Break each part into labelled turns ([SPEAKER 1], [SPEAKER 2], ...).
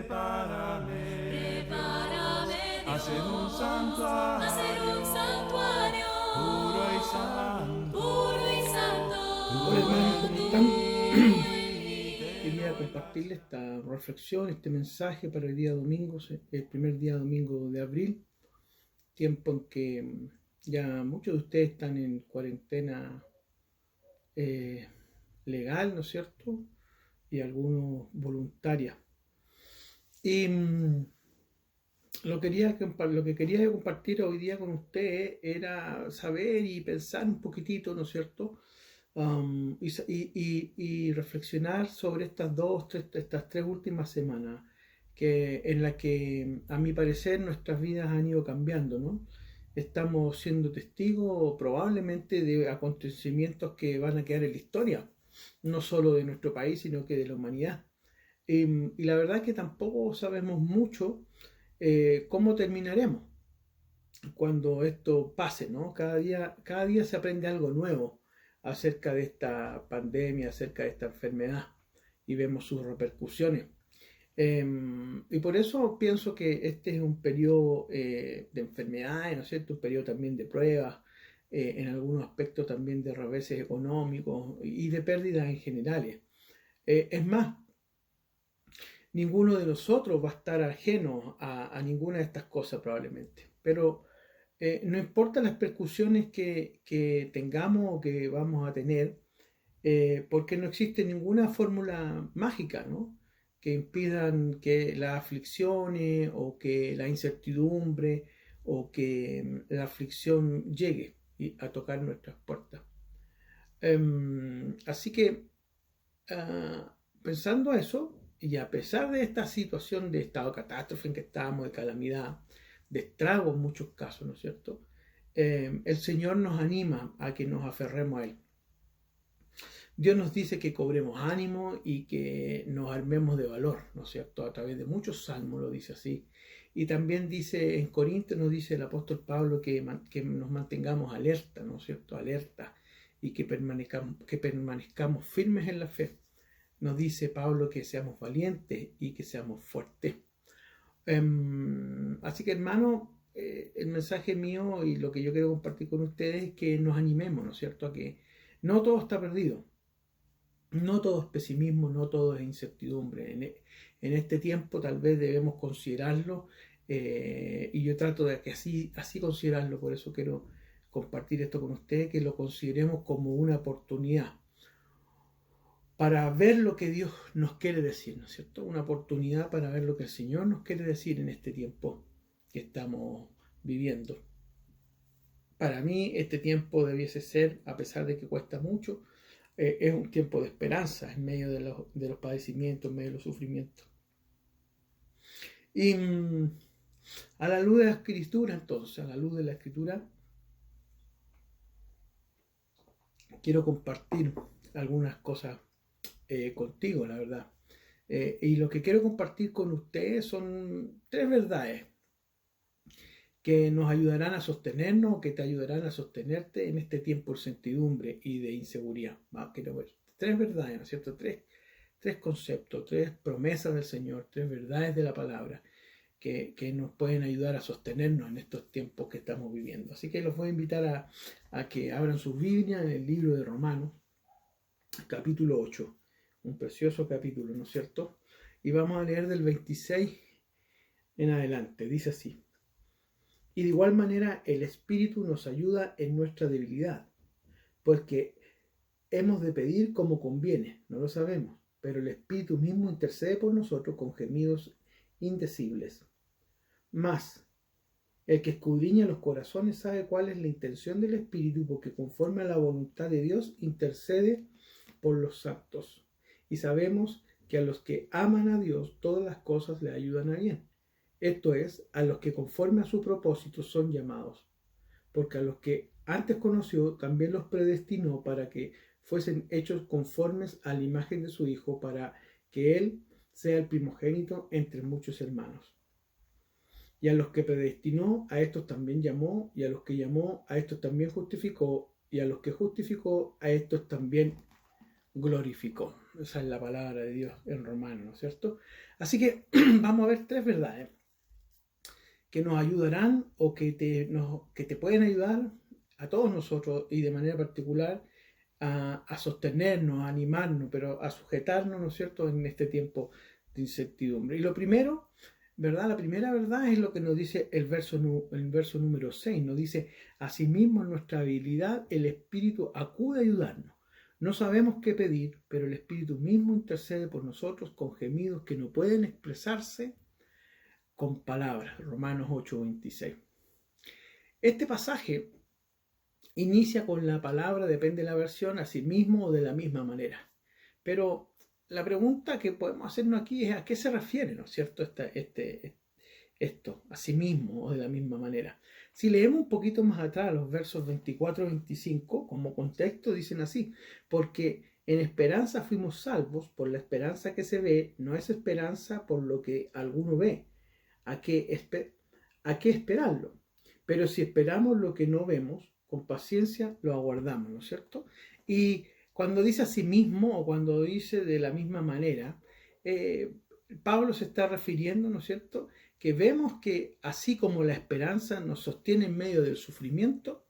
[SPEAKER 1] prepárame,
[SPEAKER 2] Dios,
[SPEAKER 1] hacer un santuario, puro y santo,
[SPEAKER 3] Hola hermanos, ¿cómo están?
[SPEAKER 1] y
[SPEAKER 3] Quería compartirles esta reflexión, este mensaje para el día domingo, el primer día domingo de abril, tiempo en que ya muchos de ustedes están en cuarentena legal, ¿no es cierto? Y algunos voluntaria. Y lo que quería compartir hoy día con ustedes era saber y pensar un poquitito, ¿no es cierto? Y reflexionar sobre estas tres últimas semanas, en las que, a mi parecer, nuestras vidas han ido cambiando, ¿no? Estamos siendo testigos probablemente de acontecimientos que van a quedar en la historia, no solo de nuestro país, sino que de la humanidad. Y la verdad es que tampoco sabemos mucho cómo terminaremos cuando esto pase, ¿no? Cada día se aprende algo nuevo acerca de esta pandemia, acerca de esta enfermedad y vemos sus repercusiones. Y por eso pienso que este es un periodo de enfermedades, ¿no es cierto? Un periodo también de pruebas, en algunos aspectos también de reveses económicos y de pérdidas en generales. Es más, ninguno de nosotros va a estar ajeno a ninguna de estas cosas probablemente, pero no importa las percusiones que tengamos o que vamos a tener, porque no existe ninguna fórmula mágica, ¿no? Que impidan que las aflicciones o que la incertidumbre o que la aflicción llegue a tocar nuestras puertas. Así que, pensando eso, y a pesar de esta situación de estado de catástrofe en que estamos, de calamidad, de estrago en muchos casos, ¿no es cierto? El Señor nos anima a que nos aferremos a Él. Dios nos dice que cobremos ánimo y que nos armemos de valor, ¿no es cierto? A través de muchos salmos lo dice así. Y también dice, en Corintios nos dice el apóstol Pablo que nos mantengamos alerta, ¿no es cierto? Alerta y que permanezcamos firmes en la fe. Nos dice Pablo que seamos valientes y que seamos fuertes. Así que hermano, el mensaje mío y lo que yo quiero compartir con ustedes es que nos animemos, ¿no es cierto? A que no todo está perdido. No todo es pesimismo, no todo es incertidumbre. En este tiempo tal vez debemos considerarlo, y yo trato de que así considerarlo, por eso quiero compartir esto con ustedes, que lo consideremos como una oportunidad para ver lo que Dios nos quiere decir, ¿no es cierto? Una oportunidad para ver lo que el Señor nos quiere decir en este tiempo que estamos viviendo. Para mí este tiempo debiese ser, a pesar de que cuesta mucho, es un tiempo de esperanza en medio de los padecimientos, en medio de los sufrimientos. Y a la luz de la Escritura, entonces, a la luz de la Escritura, quiero compartir algunas cosas contigo, la verdad. Y lo que quiero compartir con ustedes son tres verdades que nos ayudarán a sostenernos, que te ayudarán a sostenerte en este tiempo de incertidumbre y de inseguridad. Quiero ver tres verdades, ¿no es cierto? Tres conceptos, tres promesas del Señor, tres verdades de la palabra que nos pueden ayudar a sostenernos en estos tiempos que estamos viviendo. Así que los voy a invitar a que abran sus Biblias en el libro de Romanos, capítulo 8, un precioso capítulo, ¿no es cierto? Y vamos a leer del 26 en adelante, dice así. Y de igual manera el Espíritu nos ayuda en nuestra debilidad, porque hemos de pedir como conviene, no lo sabemos, pero el Espíritu mismo intercede por nosotros con gemidos indecibles. Mas, el que escudriña los corazones sabe cuál es la intención del Espíritu, porque conforme a la voluntad de Dios intercede por los santos. Y sabemos que a los que aman a Dios todas las cosas le ayudan a bien. Esto es, a los que conforme a su propósito son llamados. Porque a los que antes conoció también los predestinó para que fuesen hechos conformes a la imagen de su Hijo, para que Él sea el primogénito entre muchos hermanos. Y a los que predestinó, a estos también llamó, y a los que llamó, a estos también justificó, y a los que justificó, a estos también glorificó. Esa es la palabra de Dios en Romanos, ¿no es cierto? Así que vamos a ver tres verdades que nos ayudarán o que te pueden ayudar a todos nosotros y de manera particular a sostenernos, a animarnos, pero a sujetarnos, ¿no es cierto?, en este tiempo de incertidumbre. Y lo primero, ¿verdad? La primera verdad es lo que nos dice el verso número 6. Nos dice: asimismo en nuestra habilidad el Espíritu acude a ayudarnos. No sabemos qué pedir, pero el Espíritu mismo intercede por nosotros con gemidos que no pueden expresarse con palabras. Romanos 8:26. Este pasaje inicia con la palabra, depende de la versión, asimismo o de la misma manera. Pero la pregunta que podemos hacernos aquí es: ¿a qué se refiere, ¿no es cierto?, esto, asimismo o de la misma manera. Si leemos un poquito más atrás, los versos 24 y 25, como contexto, dicen así: porque en esperanza fuimos salvos, por la esperanza que se ve, no es esperanza por lo que alguno ve. ¿A qué esperarlo? Pero si esperamos lo que no vemos, con paciencia lo aguardamos, ¿no es cierto? Y cuando dice asimismo o cuando dice de la misma manera, Pablo se está refiriendo, ¿no es cierto?, que vemos que así como la esperanza nos sostiene en medio del sufrimiento,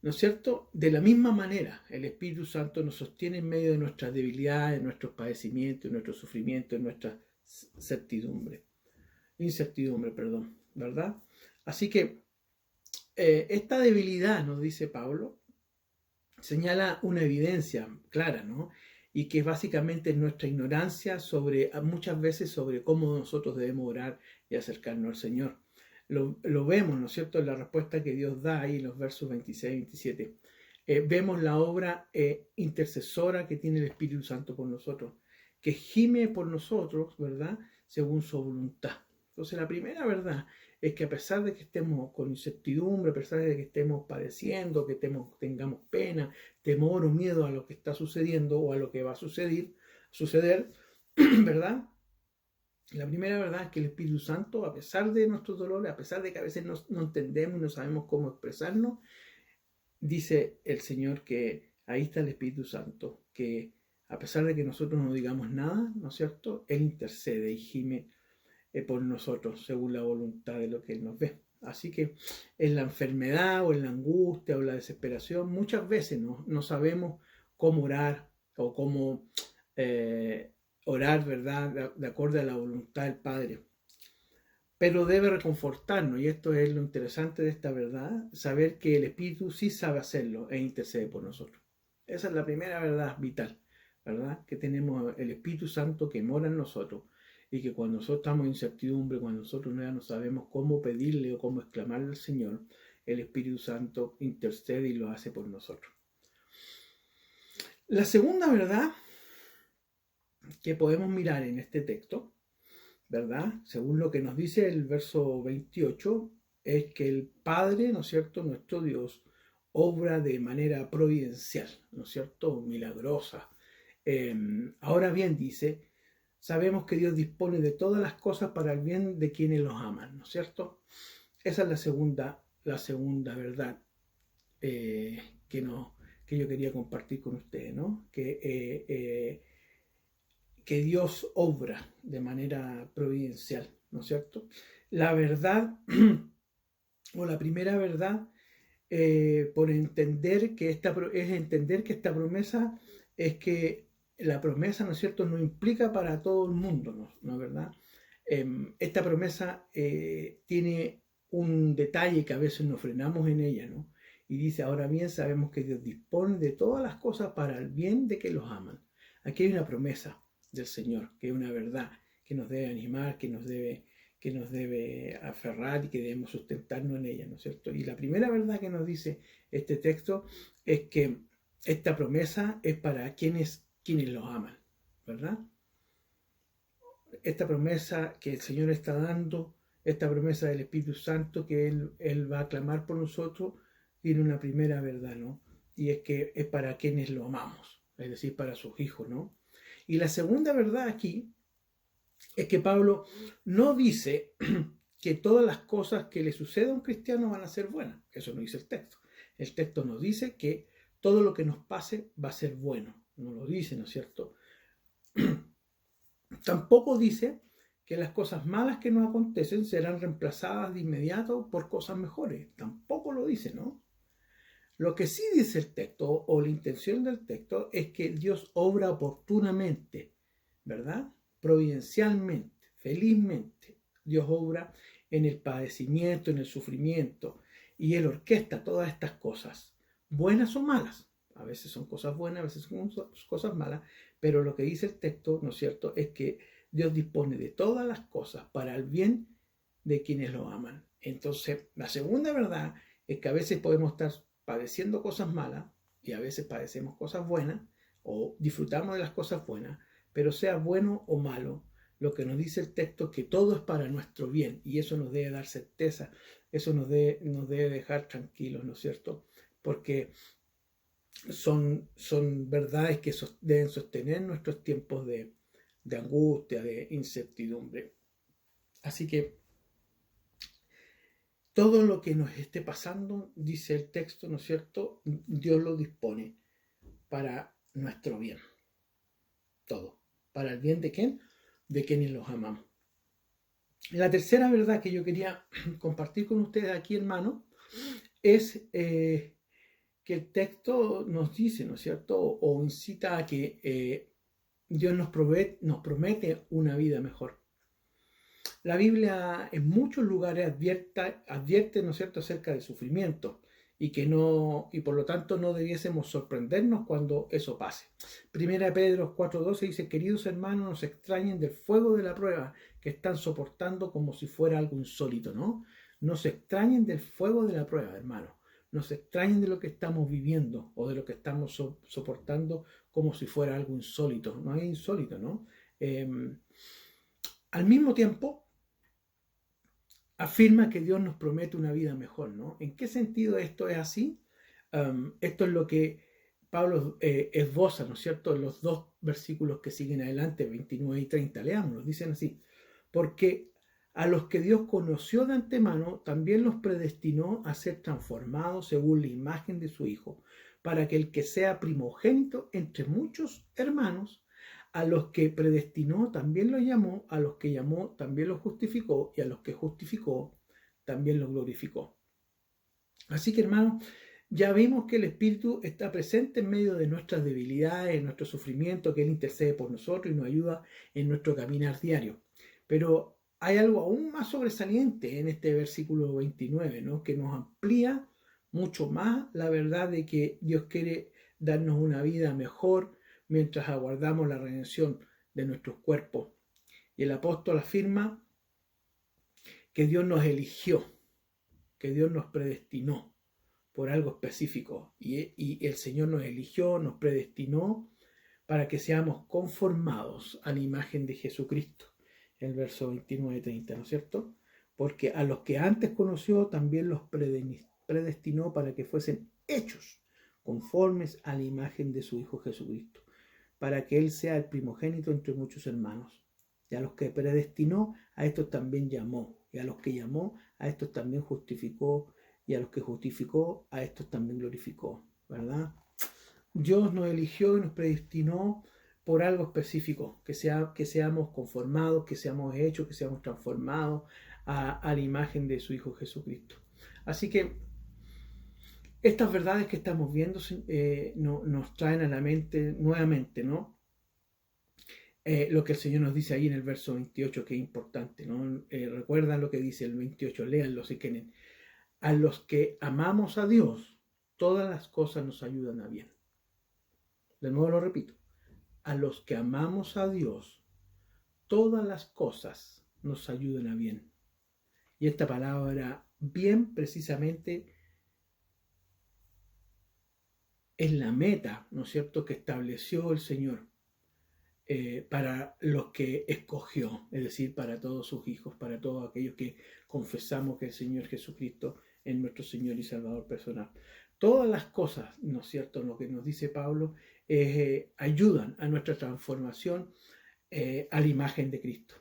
[SPEAKER 3] ¿no es cierto?, de la misma manera el Espíritu Santo nos sostiene en medio de nuestras debilidades, de nuestros padecimientos, de nuestros sufrimientos, de nuestra incertidumbre, ¿verdad? Así que esta debilidad, nos dice Pablo, señala una evidencia clara, ¿no? Y que es básicamente nuestra ignorancia muchas veces sobre cómo nosotros debemos orar y acercarnos al Señor. Lo vemos, ¿no es cierto?, en la respuesta que Dios da ahí en los versos 26 y 27. Vemos la obra intercesora que tiene el Espíritu Santo por nosotros, que gime por nosotros, ¿verdad?, según su voluntad. Entonces, la primera verdad es que a pesar de que estemos con incertidumbre, a pesar de que estemos padeciendo, que tengamos pena, temor o miedo a lo que está sucediendo o a lo que va a suceder, ¿verdad? La primera verdad es que el Espíritu Santo, a pesar de nuestros dolores, a pesar de que a veces no entendemos y no sabemos cómo expresarnos, dice el Señor que ahí está el Espíritu Santo, que a pesar de que nosotros no digamos nada, ¿no es cierto?, Él intercede y gime por nosotros según la voluntad de lo que Él nos ve. Así que en la enfermedad o en la angustia o la desesperación muchas veces no sabemos cómo orar o cómo orar, ¿verdad?, de acuerdo a la voluntad del Padre. Pero debe reconfortarnos, y esto es lo interesante de esta verdad, saber que el Espíritu sí sabe hacerlo e intercede por nosotros. Esa es la primera verdad vital, ¿verdad?, que tenemos el Espíritu Santo que mora en nosotros, y que cuando nosotros estamos en incertidumbre, cuando nosotros ya no sabemos cómo pedirle o cómo exclamarle al Señor, el Espíritu Santo intercede y lo hace por nosotros. La segunda verdad que podemos mirar en este texto, ¿verdad?, según lo que nos dice el verso 28, es que el Padre, ¿no es cierto?, nuestro Dios, obra de manera providencial, ¿no es cierto?, milagrosa. Ahora bien, dice, sabemos que Dios dispone de todas las cosas para el bien de quienes los aman, ¿no es cierto? Esa es la segunda verdad que yo quería compartir con ustedes, ¿no? Que Dios obra de manera providencial, ¿no es cierto? La verdad, o la primera verdad, por entender que esta promesa es que la promesa, ¿no es cierto?, no implica para todo el mundo, ¿no es verdad? Esta promesa tiene un detalle que a veces nos frenamos en ella, ¿no? Y dice, ahora bien, sabemos que Dios dispone de todas las cosas para el bien de que los aman. Aquí hay una promesa del Señor, que es una verdad que nos debe animar, que nos debe aferrar y que debemos sustentarnos en ella, ¿no es cierto? Y la primera verdad que nos dice este texto es que esta promesa es para quienes los aman, ¿verdad? Esta promesa que el Señor está dando, esta promesa del Espíritu Santo que Él va a clamar por nosotros, tiene una primera verdad, ¿no? Y es que es para quienes lo amamos, es decir, para sus hijos, ¿no? Y la segunda verdad aquí es que Pablo no dice que todas las cosas que le suceden a un cristiano van a ser buenas. Eso no dice el texto. El texto nos dice que todo lo que nos pase va a ser bueno, no lo dice, ¿no es cierto? Tampoco dice que las cosas malas que nos acontecen serán reemplazadas de inmediato por cosas mejores. Tampoco lo dice, ¿no? Lo que sí dice el texto, o la intención del texto, es que Dios obra oportunamente, ¿verdad? Providencialmente, felizmente. Dios obra en el padecimiento, en el sufrimiento, y Él orquesta todas estas cosas, buenas o malas. A veces son cosas buenas, a veces son cosas malas, pero lo que dice el texto, ¿no es cierto?, es que Dios dispone de todas las cosas para el bien de quienes lo aman. Entonces, la segunda verdad es que a veces podemos estar padeciendo cosas malas y a veces padecemos cosas buenas o disfrutamos de las cosas buenas, pero sea bueno o malo, lo que nos dice el texto es que todo es para nuestro bien y eso nos debe dar certeza, eso nos debe dejar tranquilos, ¿no es cierto? Porque son verdades que deben sostener nuestros tiempos de angustia, de incertidumbre. Así que todo lo que nos esté pasando, dice el texto, ¿no es cierto?, Dios lo dispone para nuestro bien. Todo. ¿Para el bien de quién? De quienes los amamos. La tercera verdad que yo quería compartir con ustedes aquí, hermano, es que el texto nos dice, ¿no es cierto?, o incita a que Dios nos promete una vida mejor. La Biblia en muchos lugares advierte, ¿no es cierto?, acerca del sufrimiento y por lo tanto no debiésemos sorprendernos cuando eso pase. Primera de Pedro 4:12 dice: queridos hermanos, no se extrañen del fuego de la prueba que están soportando como si fuera algo insólito, ¿no? No se extrañen del fuego de la prueba, hermanos. No se extrañen de lo que estamos viviendo o de lo que estamos soportando como si fuera algo insólito. No es insólito, ¿no? Al mismo tiempo, afirma que Dios nos promete una vida mejor, ¿no? ¿En qué sentido esto es así? Esto es lo que Pablo esboza, ¿no es cierto?, en los dos versículos que siguen adelante, 29 y 30. Leámoslos, dicen así: porque a los que Dios conoció de antemano, también los predestinó a ser transformados según la imagen de su Hijo, para que el que sea primogénito entre muchos hermanos. A los que predestinó también los llamó, a los que llamó también los justificó, y a los que justificó también los glorificó. Así que, hermanos, ya vimos que el Espíritu está presente en medio de nuestras debilidades, en nuestro sufrimiento, que Él intercede por nosotros y nos ayuda en nuestro caminar diario. Pero hay algo aún más sobresaliente en este versículo 29, ¿no?, que nos amplía mucho más la verdad de que Dios quiere darnos una vida mejor mientras aguardamos la redención de nuestros cuerpos. Y el apóstol afirma que Dios nos eligió, que Dios nos predestinó por algo específico. Y el Señor nos eligió, nos predestinó para que seamos conformados a la imagen de Jesucristo. El verso 29 y 30, ¿no es cierto? Porque a los que antes conoció también los predestinó para que fuesen hechos conformes a la imagen de su Hijo Jesucristo, para que Él sea el primogénito entre muchos hermanos. Y a los que predestinó, a estos también llamó. Y a los que llamó, a estos también justificó. Y a los que justificó, a estos también glorificó. ¿Verdad? Dios nos eligió y nos predestinó por algo específico, que seamos conformados, que seamos hechos, que seamos transformados a la imagen de su Hijo Jesucristo. Así que estas verdades que estamos viendo nos traen a la mente nuevamente, ¿no? Lo que el Señor nos dice ahí en el verso 28, que es importante, ¿no? Recuerdan lo que dice el 28, léanlo si quieren. A los que amamos a Dios, todas las cosas nos ayudan a bien. De nuevo lo repito. A los que amamos a Dios, todas las cosas nos ayudan a bien. Y esta palabra bien precisamente es la meta, ¿no es cierto?, que estableció el Señor para los que escogió, es decir, para todos sus hijos, para todos aquellos que confesamos que el Señor Jesucristo es nuestro Señor y Salvador personal. Todas las cosas, ¿no es cierto?, lo que nos dice Pablo, ayudan a nuestra transformación a la imagen de Cristo.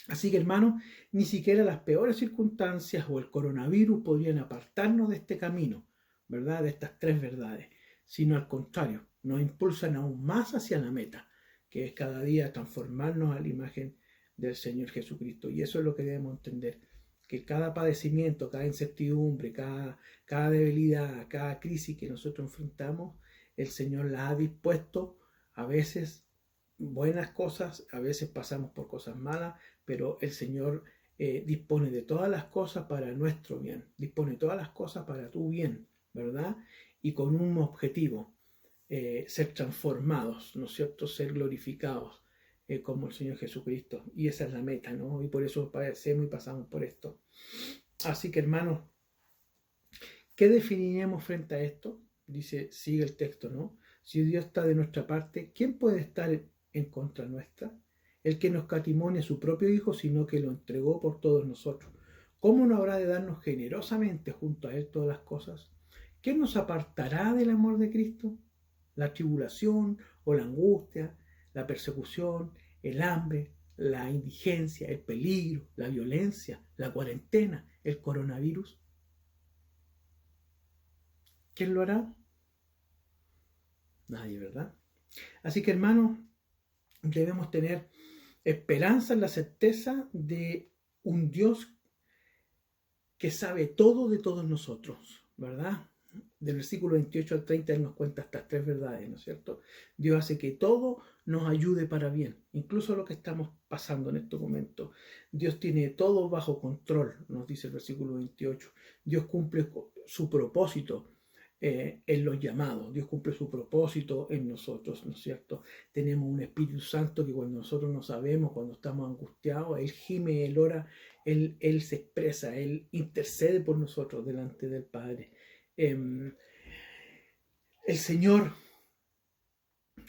[SPEAKER 3] Así que, hermanos, ni siquiera las peores circunstancias o el coronavirus podrían apartarnos de este camino, ¿verdad?, de estas tres verdades, sino al contrario, nos impulsan aún más hacia la meta, que es cada día transformarnos a la imagen del Señor Jesucristo. Y eso es lo que debemos entender, que cada padecimiento, cada incertidumbre, cada debilidad, cada crisis que nosotros enfrentamos, el Señor la ha dispuesto. A veces buenas cosas, a veces pasamos por cosas malas, pero el Señor dispone de todas las cosas para nuestro bien, dispone de todas las cosas para tu bien, ¿verdad? Y con un objetivo, ser transformados, ¿no es cierto? Ser glorificados como el Señor Jesucristo. Y esa es la meta, ¿no? Y por eso padecemos y pasamos por esto. Así que, hermanos, ¿qué definiremos frente a esto? Dice, sigue el texto, ¿no? Si Dios está de nuestra parte, ¿quién puede estar en contra nuestra? El que nos catimó a su propio Hijo, sino que lo entregó por todos nosotros. ¿Cómo no habrá de darnos generosamente junto a Él todas las cosas? ¿Quién nos apartará del amor de Cristo? ¿La tribulación o la angustia, la persecución, el hambre, la indigencia, el peligro, la violencia, la cuarentena, el coronavirus? ¿Quién lo hará? Nadie, ¿verdad? Así que, hermanos, debemos tener esperanza en la certeza de un Dios que sabe todo de todos nosotros, ¿verdad? Del versículo 28 al 30 Él nos cuenta estas tres verdades, ¿no es cierto? Dios hace que todo nos ayude para bien, incluso lo que estamos pasando en estos momentos. Dios tiene todo bajo control, nos dice el versículo 28. Dios cumple su propósito en los llamados. Dios cumple su propósito en nosotros, ¿no es cierto? Tenemos un Espíritu Santo que cuando nosotros no sabemos, cuando estamos angustiados, Él gime, Él ora, Él se expresa, Él intercede por nosotros delante del Padre. El Señor,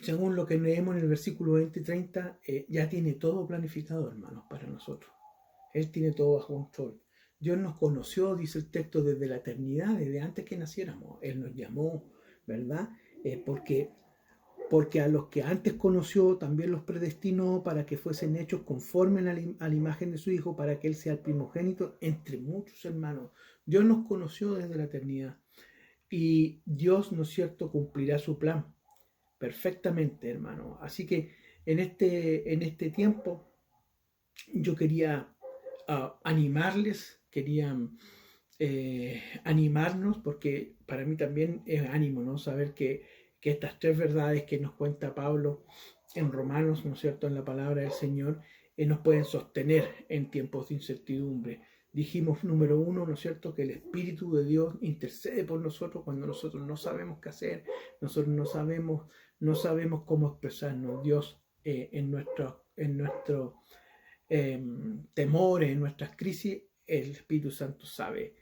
[SPEAKER 3] según lo que leemos en el versículo 20 y 30, ya tiene todo planificado, hermanos, para nosotros. Él tiene todo bajo control. Dios nos conoció, dice el texto, desde la eternidad, desde antes que naciéramos. Él nos llamó, ¿verdad? Porque a los que antes conoció también los predestinó para que fuesen hechos conforme a la imagen de su Hijo, para que Él sea el primogénito entre muchos hermanos. Dios nos conoció desde la eternidad. Y Dios, ¿no es cierto?, cumplirá su plan perfectamente, hermano. Así que en este tiempo yo quería animarles, quería animarnos, porque para mí también es ánimo, ¿no? Saber que estas tres verdades que nos cuenta Pablo en Romanos, ¿no es cierto?, en la palabra del Señor, nos pueden sostener en tiempos de incertidumbre. Dijimos, número uno, ¿no es cierto?, que el Espíritu de Dios intercede por nosotros cuando nosotros no sabemos qué hacer, nosotros no sabemos cómo expresarnos. Dios en nuestro temores, en nuestras crisis, el Espíritu Santo sabe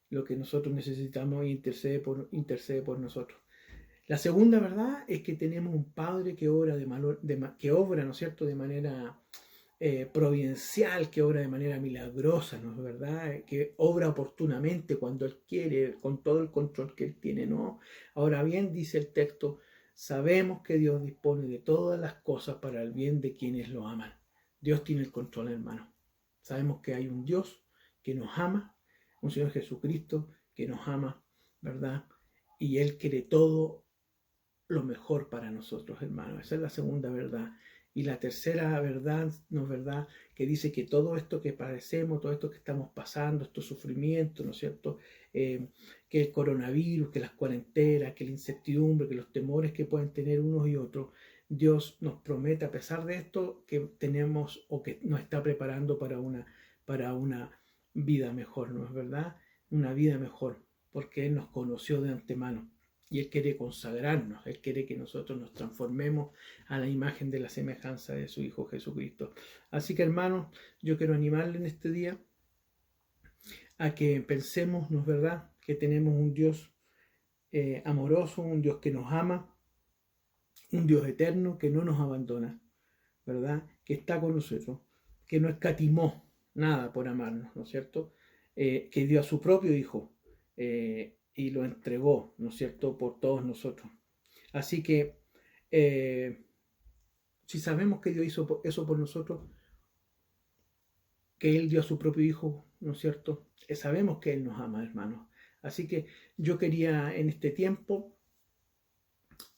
[SPEAKER 3] lo que nosotros necesitamos y intercede por nosotros. La segunda verdad es que tenemos un Padre que obra, ¿no es cierto?, de manera providencial, que obra de manera milagrosa, ¿no es verdad? Que obra oportunamente cuando Él quiere, con todo el control que Él tiene, ¿no? Ahora bien, dice el texto, sabemos que Dios dispone de todas las cosas para el bien de quienes lo aman. Dios tiene el control, hermano. Sabemos que hay un Dios que nos ama, un Señor Jesucristo que nos ama, ¿verdad? Y Él quiere todo lo mejor para nosotros, hermano. Esa es la segunda verdad. Y la tercera verdad, ¿no es verdad?, que dice que todo esto que padecemos, todo esto que estamos pasando, estos sufrimientos, ¿no es cierto?, que el coronavirus, que las cuarentenas, que la incertidumbre, que los temores que pueden tener unos y otros, Dios nos promete, a pesar de esto, que tenemos o que nos está preparando para una vida mejor, ¿no es verdad? Una vida mejor, porque Él nos conoció de antemano. Y Él quiere consagrarnos, Él quiere que nosotros nos transformemos a la imagen de la semejanza de su Hijo Jesucristo. Así que, hermanos, yo quiero animarle en este día a que pensemos, ¿no es verdad?, que tenemos un Dios amoroso, un Dios que nos ama, un Dios eterno que no nos abandona, ¿verdad?, que está con nosotros, que no escatimó nada por amarnos, ¿no es cierto?, que dio a su propio Hijo y lo entregó, ¿no es cierto?, por todos nosotros. Así que si sabemos que Dios hizo eso por nosotros, que Él dio a su propio Hijo, ¿no es cierto?, sabemos que Él nos ama, hermanos. Así que yo quería en este tiempo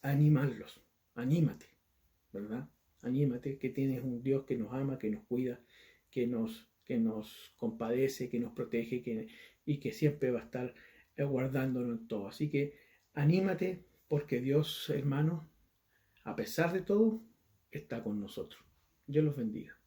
[SPEAKER 3] animarlos. Anímate, ¿verdad? Anímate, que tienes un Dios que nos ama, que nos cuida, que nos compadece, que nos protege y que siempre va a estar guardándonos en todo. Así que anímate porque Dios, hermano, a pesar de todo, está con nosotros. Dios los bendiga.